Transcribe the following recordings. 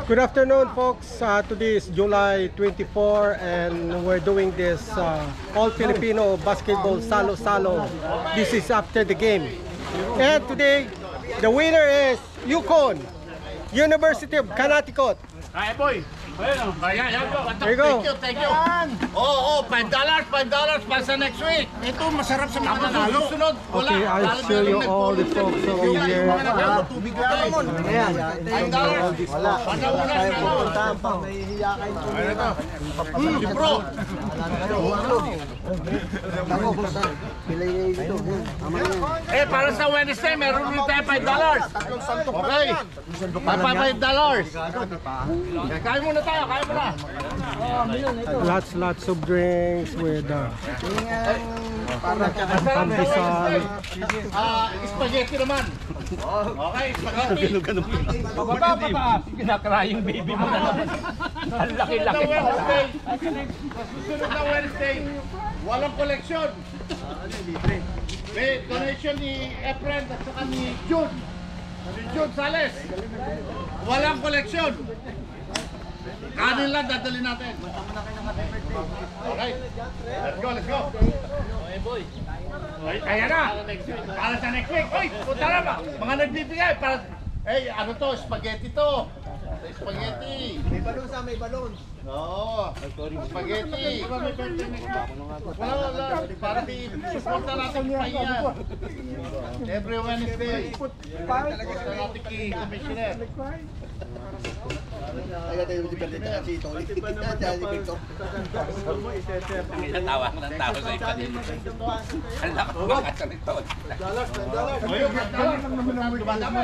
Good afternoon, folks. Today is July 24 and we're doing this all Filipino basketball salo-salo. This is after the game. And today, the winner is Yukon, University of Connecticut. Kaya boy. Ayan, There you go. Thank you. Oo, $5 para sa next week. Ito masarap sa mga nanalo. Sunod, wala. Okay, I'll show you all the folks over here. Tubig lang. Ayan, $5. Wala. Pag nahihiya kayo po. Libro. Eh, para sa Wednesday, meron rin tayo $5. Okay. $5. Kain muna tayo, kain muna. Lots of drinks with pandesal. Spaghetti naman. Okay, spaghetti. Kinakarayang baby mo na naman. Ang laki-laki pa. Susunod na Wednesday, walang koleksyon. May donation ni Efren at saka ni June. Si June Sales. Walang koleksyon. Kanin lang dadali natin. Okay. Let's go. Ay, kaya na. Para sa next week. Uy, punta na ba? Mga nagbibigay para... Eh, ano to? Spaghetti to. Spaghetti. May balon sa may balon. Oo. Spaghetti. Wala. Para di-supporta natin yung pahiyan. Every Wednesday. Supporta natin kay Commissioner. Kaya tayo diperte na si Tony. Dahil si Victor. Natawa ng tao sa iba din. Ang laki mga salito. Dumadami.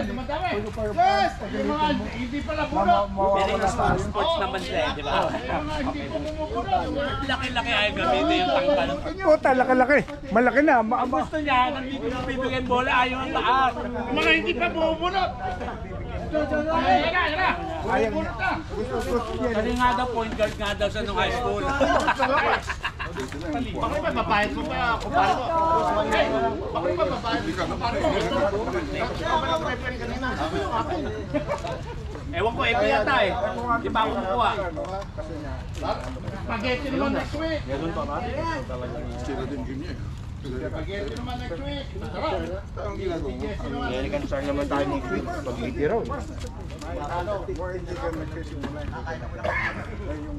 Yes! Yung mga hindi pala puno. Very sports naman siya, di ba? Yung mga hindi po pumupuno. Laki-laki ay gamitin yung tangkal. Puta, laki-laki. Malaki na. Ang gusto niya, nandito yung bibigyan bola, ayaw ang taas. Yung mga hindi pa pumupuno. Yan na. Pumupuno na. Kasi nga daw, point guard nga daw sa nung high school. Bakit ba babayad mo pa? Kumpare mo. Hey, bakit ba babayad mo? Kumpare mo. Ewan ko, ito yata eh. Di ba ako nakuha? Spaghetti naman next week. Spaghetti naman next week. Masarap. May concern naman tayo next week. Pag-ibig raw.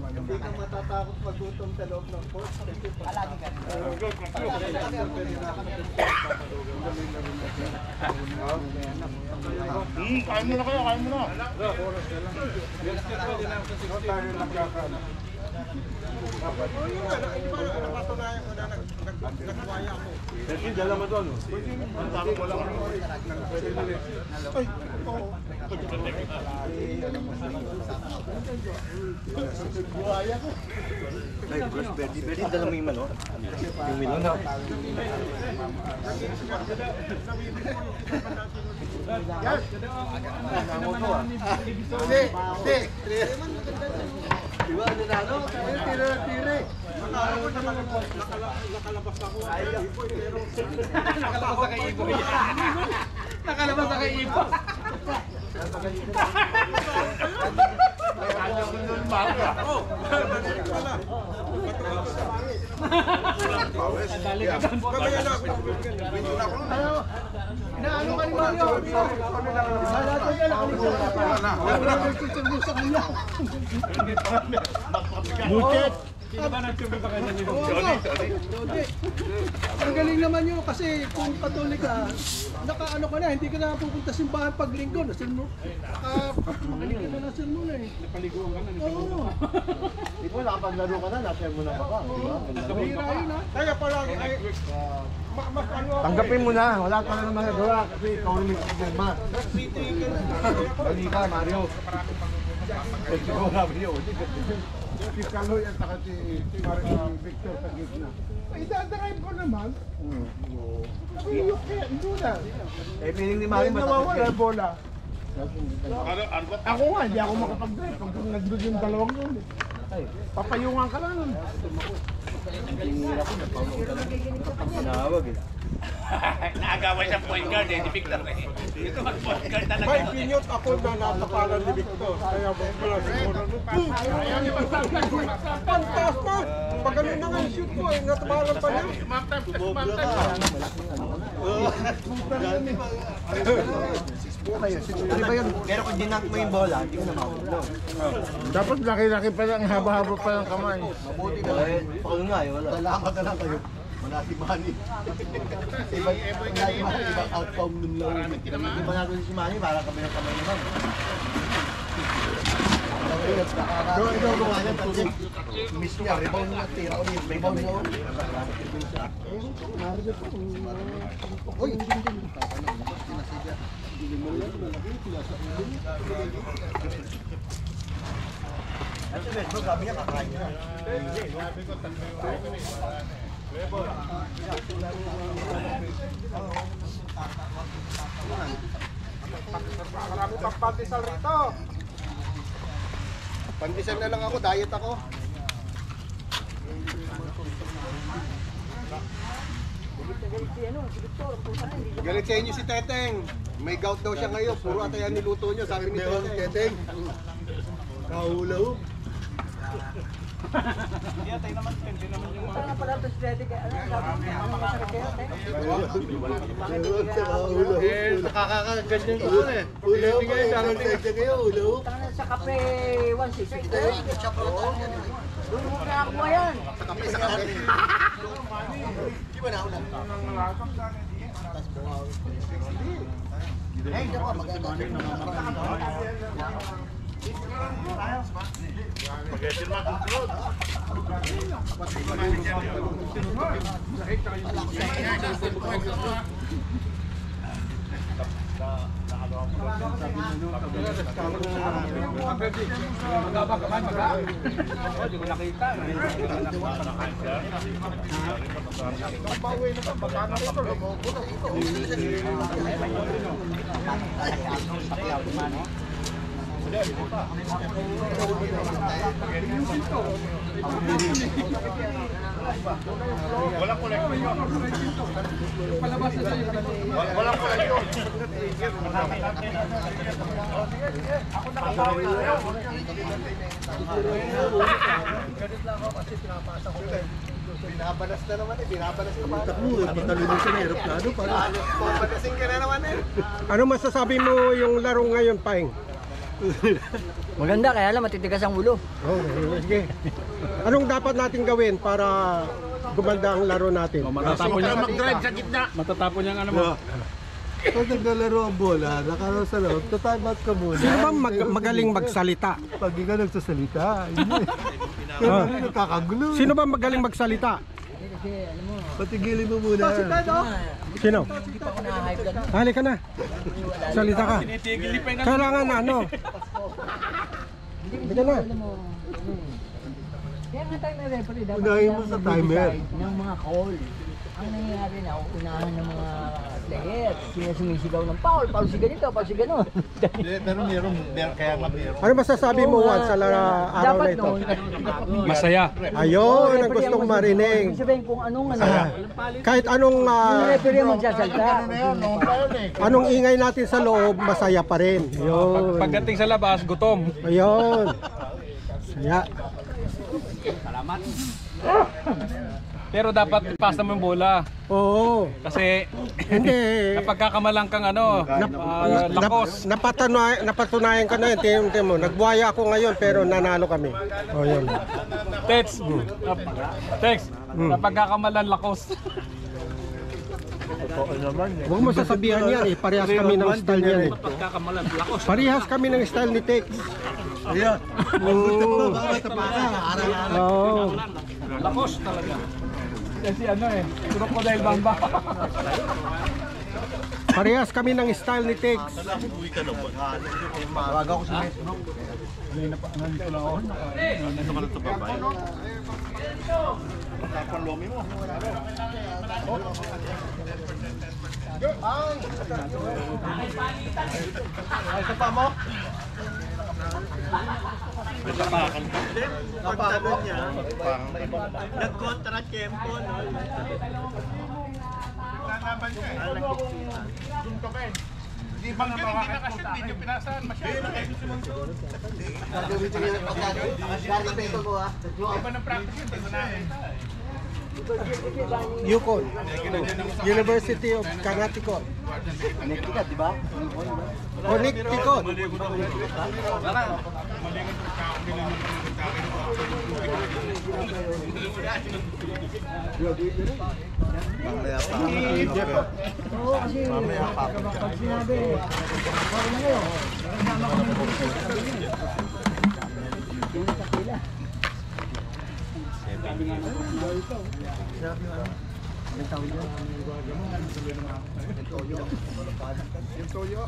Hindi ka matatakot pag-gutom sa loob ng port. Palagi ka. Kain muna kayo, kain muna. Berdi, dala mo yung ano? Yung milon na. Diba, nanalo? Tira. Nakalabas ako. Nakalabas na kay Ibo. Nakalabas na kay Ibo. Inaano ka ni Mario? Buchet. Sino ba nagsubi sa kanya nito? Johnny. Ang galing naman yun kasi kung Katolik ka, naka-ano ka na, hindi ka na pupunta simbahan pag linggo. Makinig ka na ng sermon eh. Napaliguan ka na. Oo. Di po, nakapaglaro ka na, nasa mo na ka pa. Bira yun ha. Kaya palagi ay Tanggapin mo na, wala ka na magagawa kasi ikaw na may problema. Bali ka, Mario. Ikaw na, Mario. Si Kaloy at saka si Victor sa gitna. Idadrive ko naman. You can't do that. Eh, piling ni Mario Nawawala matakot. bola. Ano ba? Ako nga, hindi ako makapag-drive pag nandun yung dalawang yun eh. Papayungan ka lang. Naagawan siya point guard eh, di Victor eh. Ito mag-point guard talaga. May pinyot ako na natapalan ni Victor. Kaya wala siguro. Pantas na! Pag ganun na nga yung shoot ko eh, natapalan pa niya. Ano ba yun? Pero kung dinunk mo yung bola, hindi mo na makakulong. Dapat laki-laki pa lang, haba-haba pa lang kamay. Mabuti ka. Pakul nga eh, wala. Salamat na lang kayo. Wala si Manny. Ibang outcome nun lang. Hindi pa natin si Manny, para kami ng kamay naman. Ito mga yan, tapos miss niya, rebound niya, tira ulit, rebound niya ulit. Uy! Ito bro, grabe niya, kakain niya. Marami pang pandesal rito. Pandesal na lang ako, diet ako. Galit sa inyo si Teteng. May gout daw siya ngayon. Puro atayan niluto niyo, sabi ni Teteng. Kahulahog. Nakakaganyan ko eh. Hulahog kayo, darating kayo, hulahog. Sa kape 160. Doon mo nakakuha yan. Sa kape. Di ba nauna? Hey, dako, maganda. Walang koleksyon. Walang koleksyon. Ako nakatawa na. Binabalas na naman eh, binabalas ka pa. Matalino sa aeroplano para. Pabalasin ka na naman eh. Ano masasabi mo yung laro ngayon, Paeng? Maganda, kaya lang matitigas ang ulo. Oh, sige. Anong dapat natin gawin para gumanda ang laro natin? Matatapon niya mag-drive sa gitna. Matatapon niyang ano mo. Pag naglalaro ang bola, nakaroon sa loob, time out ka muna. Sino ba magaling magsalita? Pag di ka nagsasalita, hindi. Kaya nakakagulo. Sino ba magaling magsalita? Kasi alam mo, Patigilin mo muna. Sino? hindi pa ako na-hype ka. Halika na. Salita ka. Tinitigil ni Peng. Kailangan ano? Halika na. Alam mo, kaya nga tayo may referee, dapat Unahin mo sa timer. ng mga call. Ang nangyayari na, unahan ng mga player. Sino sumisigaw ng foul si ganito, foul si gano'n. Pero meron kaya nga meron. Ano masasabi mo Juan sa araw na ito? Masaya. Ayun, ang gustong marinig. Ibig sabihin kung anong Kahit anong yung referee ang magsasalta. anong ingay natin sa loob, masaya pa rin. Ayun. Pagdating sa labas, gutom. Ayun. Saya. Salamat. Pero dapat ipasa mo yung bola. Oo. Kasi Hindi. napagkakamalang kang ano, lakos. Napatunayan ka na yun. Tingnan mo, nagbuhaya ako ngayon pero nanalo kami. O yun. Tex. Tex. Napagkakamalan lakos. Huwag mo sasabihan yan eh. Parehas kami ng style yan eh. Napagkakamalan lakos. Parehas kami ng style ni Tex. Ayan. Oo. Oo. Lakos talaga. Kasi ano eh, turok ko dahil bamba. Parehas kami ng style ni Tex. Wag ako sa Facebook. Ay, isa pa mo? Napakon niya. Nag-contra Kempo, no? Lalaban siya eh. Suntukin. Di bang yun, hindi na kasi hindi nyo pinasahan masyado eh. Gagawin ko yung pagkakit. Mo ha. Iba ng practice yun, dito namin. Yukon, University of Connecticut. Connecticut, di ba? Connecticut. Mamaya pa. Oo, kasi pag sinabi, sorry na kayo. Kasama ko ng puso. Sabi niya. Pinakapila. May tawag yun. Yung toyo.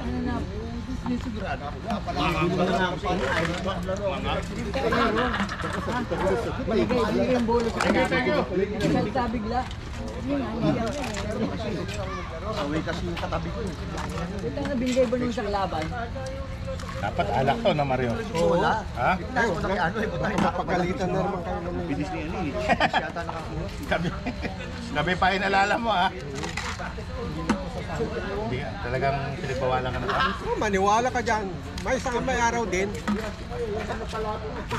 Ano na, sigurado. Maligay yung bolo sa kanya. Salta bigla. Away kasi yung katabi ko. Ito na binigay ba nung sa kalaban? Dapat alak to na Mario. Wala. Ha? Tayo ko na kay ano eh. Mapagalitan na naman kayo ng Bilis ni Eli. Siyata nakakuha. Gabi pa inalala mo ha. Hindi, talagang pinagbawalan ka na. Oh, maniwala ka dyan. May araw din.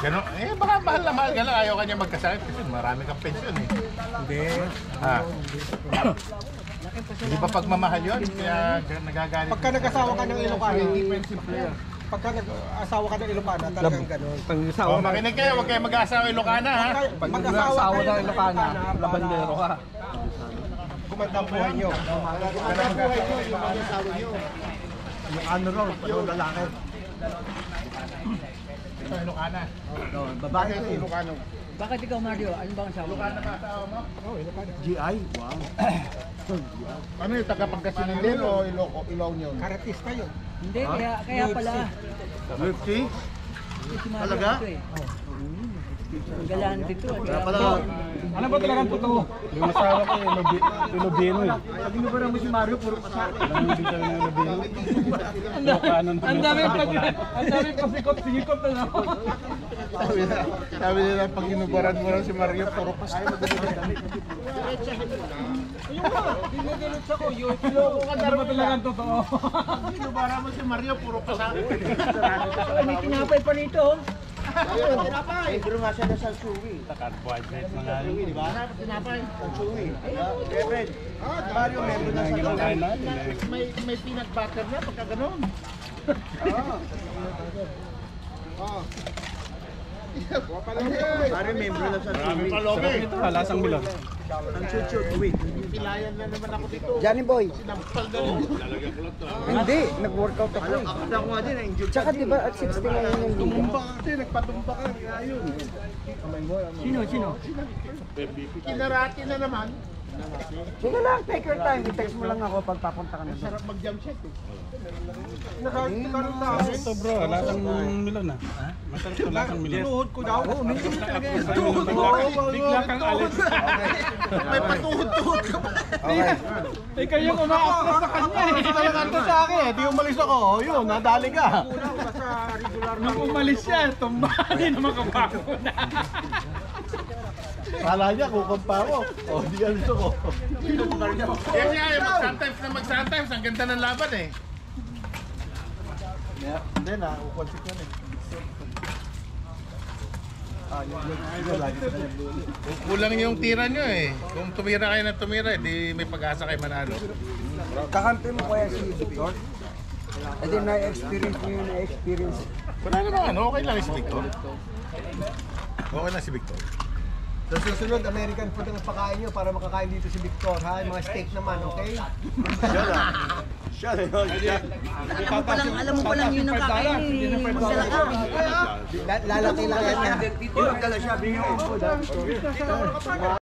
Ganun, baka mahal na mahal ka lang. Ayaw ka niya magkasakit kasi marami kang pensyon eh. Hindi. Ha? Hindi ba pagmamahal yun? Kaya nagagalit. Pagka nag-asawa ka ng Ilocano, pagka nag-asawa ka ng Ilocano, talagang gano'n. Oh, makinig kayo, huwag kayo mag-asawa Ilocana ha. Pag mag-asawa ng Ilocano, labandero ka. kumanda ang buhay nyo. Kumanda ang buhay nyo, yung mga asawa nyo. Yung ano raw, yung lalaki. Ito Ilocana. Babae ito Ilocano. Bakit ikaw Mario? Ano bang asawa? Ilocana ba asawa mo? GI? Wow. Ano yung taga-Pangasinan din o Ilocano? Karatista yun. Hindi, kaya pala. UFC? Si Mario Talaga? ito eh. Ang galante ito. Kaya pala, Ano ba talagang totoo? yung asawa ko Ilobino eh. Sabi mo ba naman si Mario, puro pasa. Nangyubin kami ng Ilobino. Ang dami pa sikot na lang. Sabi nila, pag inubaran mo lang si Mario, puro pasa. Dinudulot ako, yung loko ka na ba talagang totoo? Inubaran mo si Mario, puro pasa. May tinapay pa nito. Tinapay! Pero nga siya na sa suwi. Carbohydrates na nga rin. Di ba? Tinapay, sa suwi. Reverend, Mario, meron na sa May peanut butter na pagka ganun. Mario, membro na sa Marami suwi. pa lobe. Lasang milon. Ang chuchut, uwi. Pilayan na naman ako dito. Johnny Boy. Sinampal ganun. Hindi, nag-workout ako. Ako nga din, na-injured. Tsaka diba at 60 na yun yung liga? Tumumba ka kasi, nagpatumba ka. Kaya yun. Sino? Kinarati na naman. Sige lang, take your time. I-text mo lang ako pag papunta ka na. Sarap mag-jump shot eh. Ito bro, lasang milon na. Masarap ito lasang milon. Tinuhod ko daw. Oo, minsan talaga. Bigla kang alis. May patuhod-tuhod ka pa. Ikaw yung umaaklas sa kanya eh. Talagang to sa akin eh. Di umalis ako. Yun, nadali ka. Nung umalis siya, tumba. Hindi naman kabago na. Kala niya, kukumpa ako. O, di ka gusto ko. Yan nga eh, mag-sometimes. Ang ganda ng laban eh. Hindi na, ukonsik yan eh. Yun, lagi sa kanya. Kulang yung tira nyo eh. Kung tumira kayo ng tumira, di may pag-asa kayo manalo. Kakampi mo kaya si Victor? E di na-experience nyo yung na-experience. Wala naman ano, okay lang si Victor. Okay lang si Victor. So susunod, American food ang pakain nyo para makakain dito si Victor, ha? Yung mga steak naman, okay? Alam mo palang yun ang kakain eh. Magsala ka. Lalaki lang yan. Dito, nagdala siya. Bigyan ko.